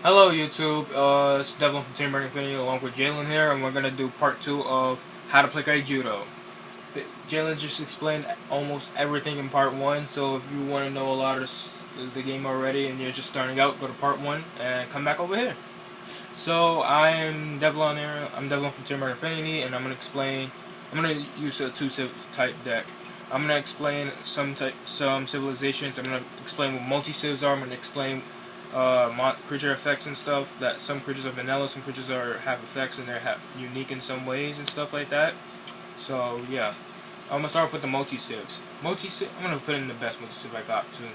Hello YouTube, it's Devlin from Team Infinity along with Jalen here, and we're going to do part 2 of how to play Kaijudo. Jalen just explained almost everything in part 1, so if you want to know a lot of the game already and you're just starting out, go to part 1 and come back over here. So I'm Devlin here, I'm Devlin from Team Infinity, and I'm going to use a 2-civ type deck. I'm going to explain some civilizations. I'm going to explain what multi-civs are. I'm going to explain creature effects and stuff. That some creatures are vanilla, some creatures have effects, and they're unique in some ways and stuff like that. So yeah, I'm gonna start off with the multi-civs. I'm gonna put in the best multi-civ I got too.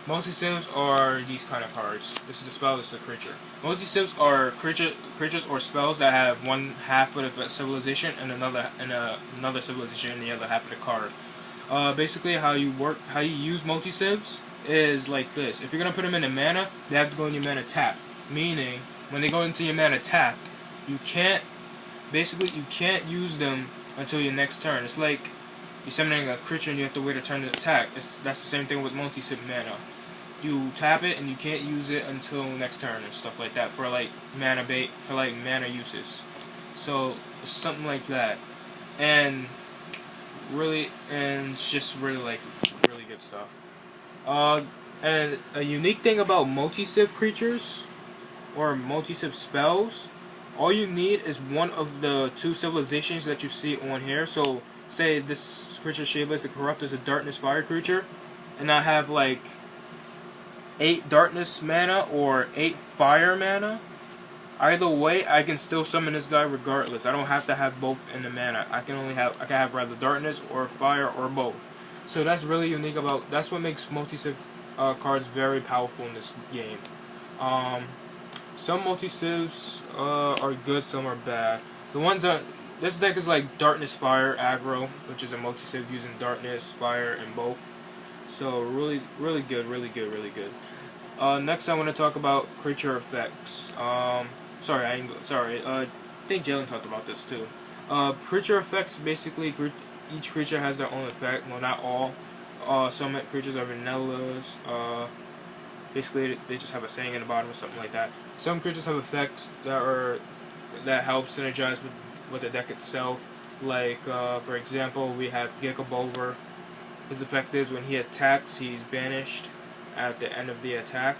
Multi-civs are these kind of cards. This is the spell. This is the creature. Multi-civs are creatures or spells that have one half of the civilization and another civilization in the other half of the card. Basically, how you use multi-civs is like this. If you're gonna put them in a mana, they have to go in your mana tap. Meaning, when they go into your mana tap, you can't use them until your next turn. It's like you're summoning a creature and you have to wait a turn to attack. That's the same thing with multi-civ mana. You tap it and you can't use it until next turn and stuff like that for like mana uses. So something like that, and it's just really good stuff. And a unique thing about multi-civ creatures or multi-civ spells, all you need is one of the two civilizations that you see on here. So say this creature Shapeless the Corrupt is a darkness fire creature, and I have like 8 darkness mana or 8 fire mana. Either way, I can still summon this guy regardless. I don't have to have both in the mana. I can have rather darkness or fire or both. So that's really unique that's what makes multi-civ cards very powerful in this game. Some multi-civs are good, some are bad. This deck is like Darkness Fire aggro, which is a multi-civ using darkness, fire, and both. So really good. Next I want to talk about creature effects. I think Jalen talked about this too. Creature effects, basically each creature has their own effect. Well, not all. Some creatures are vanillas. Basically, they just have a saying in the bottom or something like that. Some creatures have effects that help synergize with the deck itself. Like, for example, we have Gigabover. His effect is when he attacks, he's banished at the end of the attack,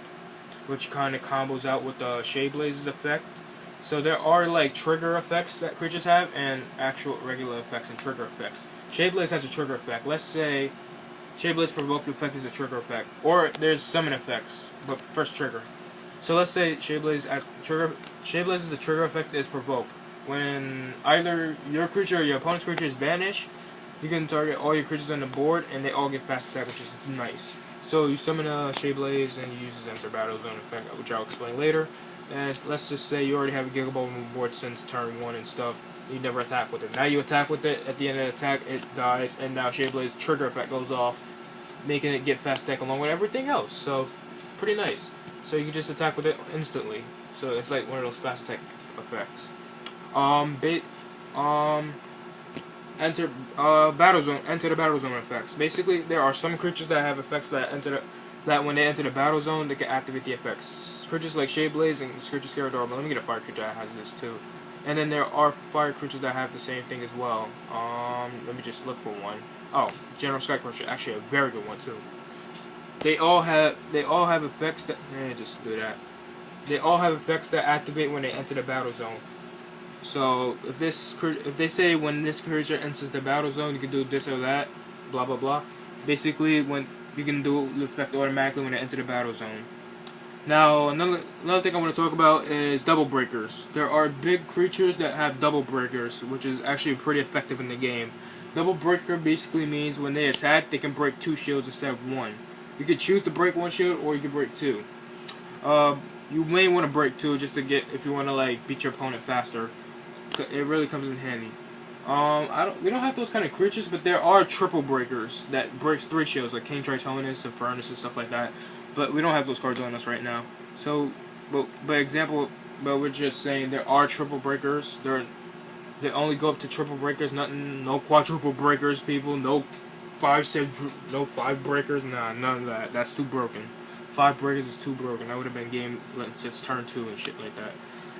which kind of combos out with the Shayblaze's effect. So there are like trigger effects that creatures have, and actual regular effects and trigger effects. Shayblaze has a trigger effect. Let's say Shayblaze provoked effect is a trigger effect, or there's summon effects, but first trigger. So let's say Shayblaze is a trigger effect that is provoked. When either your creature or your opponent's creature is banished, you can target all your creatures on the board, and they all get fast attack, which is nice. So you summon a Shayblaze and you use his Enter Battle Zone effect, which I'll explain later. And let's just say you already have a Gigabolt on the board since turn 1 and stuff. You never attack with it. Now you attack with it. At the end of the attack, it dies, and now Shayblaze's trigger effect goes off, making it get fast attack along with everything else. So pretty nice. So you can just attack with it instantly. So it's like one of those fast attack effects. Enter the battle zone effects. Basically, there are some creatures that have effects that when they enter the battle zone, they can activate the effects. Creatures like Shayblaze and Screecher Scarador, but let me get a fire creature that has this too. And then there are fire creatures that have the same thing as well. Let me just look for one. Oh, General Skycrusher, actually a very good one too. They all have effects that just do that. They all have effects that activate when they enter the battle zone. So if they say when this creature enters the battle zone, you can do this or that, blah blah blah. Basically, when you can do the effect automatically when they enter the battle zone. Now another thing I want to talk about is double breakers. There are big creatures that have double breakers, which is actually pretty effective in the game. Double breaker basically means when they attack, they can break 2 shields instead of 1. You can choose to break 1 shield or you can break 2. You may want to break 2 just to if you want to like beat your opponent faster. It really comes in handy. We don't have those kind of creatures, but there are triple breakers that breaks 3 shields, like King Tritonus, Infernus, and stuff like that. But we don't have those cards on us right now. So, but we're just saying there are triple breakers. They only go up to triple breakers. No quadruple breakers, people. No 5 breakers. Nah, none of that. That's too broken. 5 breakers is too broken. That would have been game, let's say it's turn 2 and shit like that.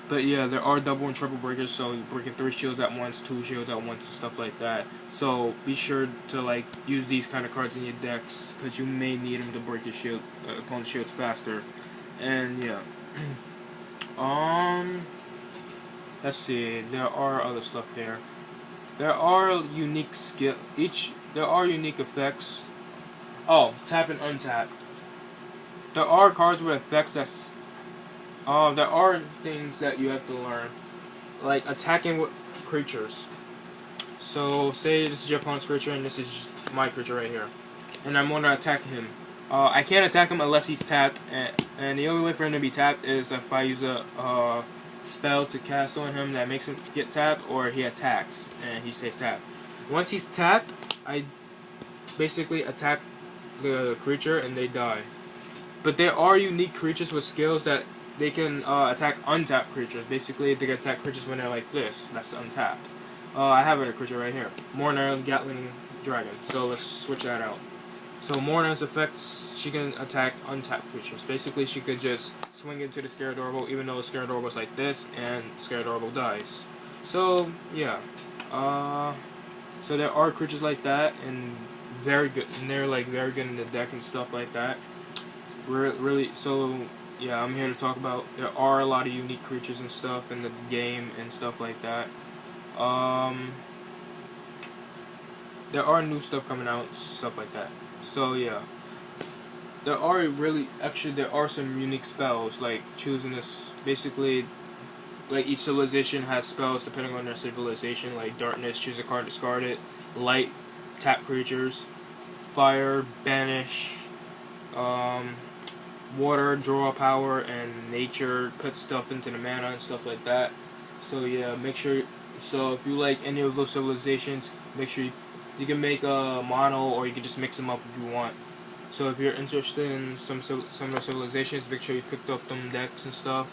But yeah, there are double and triple breakers, so you're breaking 3 shields at once, 2 shields at once, and stuff like that. So be sure to like use these kind of cards in your decks, because you may need them to break your shield, opponent's shields faster. And yeah, let's see. There are other stuff here. There are unique there are unique effects. Oh, tap and untap. There are cards with effects that's. There are things that you have to learn, like attacking with creatures. So, say this is your opponent's creature and this is my creature right here, and I'm going to attack him. I can't attack him unless he's tapped, and the only way for him to be tapped is if I use a spell to cast on him that makes him get tapped, or he attacks and he stays tapped. Once he's tapped, I basically attack the creature and they die. But there are unique creatures with skills that they can attack untapped creatures. Basically, they can attack creatures when they're like this. That's untapped. I have a creature right here. Morna Gatling Dragon. So let's switch that out. So Morna's effects, she can attack untapped creatures. Basically, she could just swing into the Scared Orbital, even though the Scared Orbital's like this, and Scared Orbital dies. So yeah. So there are creatures like that, and very good, and they're like very good in the deck and stuff like that. Really, so yeah, I'm here to talk about. There are a lot of unique creatures and stuff in the game and stuff like that. There are new stuff coming out, stuff like that. So yeah, there are some unique spells, like choosing this. Basically, like each civilization has spells depending on their civilization. Like darkness, choose a card, discard it. Light, tap creatures. Fire, banish. Water, draw power, and nature, put stuff into the mana and stuff like that. So yeah, make sure. So if you like any of those civilizations, make sure you can make a mono, or you can just mix them up if you want. So if you're interested in some of the civilizations, make sure you picked up them decks and stuff.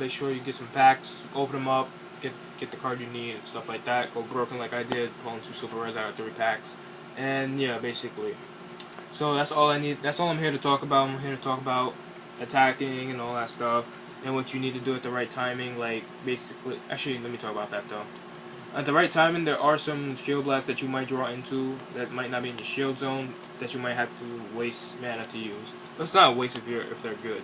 Make sure you get some packs, open them up, get the card you need and stuff like that. Go broken like I did, pulling 2 super rares out of 3 packs, and yeah, basically. So that's all I need. That's all I'm here to talk about. I'm here to talk about attacking and all that stuff, and what you need to do at the right timing. Like basically, actually, let me talk about that though. At the right timing, there are some shield blasts that you might draw into that might not be in your shield zone, that you might have to waste mana to use. But it's not a waste if they're good.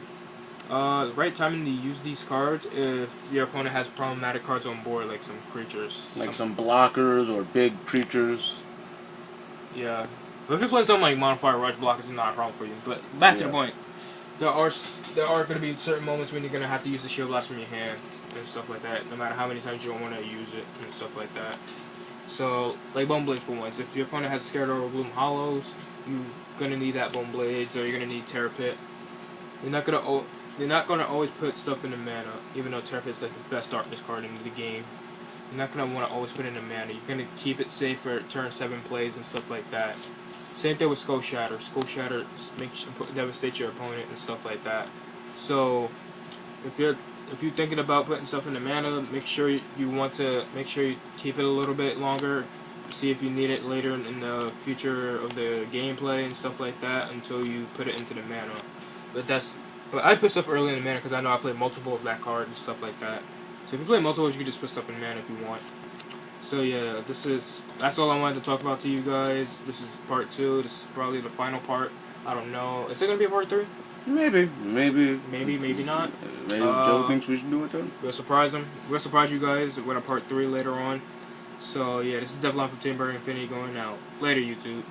The right timing to use these cards if your opponent has problematic cards on board, like some creatures, like some blockers or big creatures. Yeah. But if you're playing something like Modifier Rush, blockers is not a problem for you. But back to the point, there are going to be certain moments when you're going to have to use the shield blast from your hand and stuff like that, no matter how many times you want to use it and stuff like that. So, like Bone Blade for once, if your opponent has Scared Orbital Bloom Hollows, you're going to need that Bone Blades, or you're going to need Terror Pit. You're not going to always put stuff in the mana, even though Terror Pit's like the best darkness card in the game. You're not going to want to always put it in the mana. You're going to keep it safe for turn 7 plays and stuff like that. Same thing with Skull Shatter. Skull Shatter devastates your opponent and stuff like that. So if you're thinking about putting stuff in the mana, make sure you keep it a little bit longer. See if you need it later in the future of the gameplay and stuff like that until you put it into the mana. But I put stuff early in the mana because I know I play multiple of that card and stuff like that. So if you play multiples, you can just put stuff in mana if you want. So yeah, that's all I wanted to talk about to you guys. This is part 2. This is probably the final part. I don't know. Is there gonna be a part 3? Maybe not. Maybe Joe thinks we should do it then. We'll surprise him. We'll surprise you guys with a part 3 later on. So yeah, this is Devlon from Team Burger Infinity going out. Later, YouTube.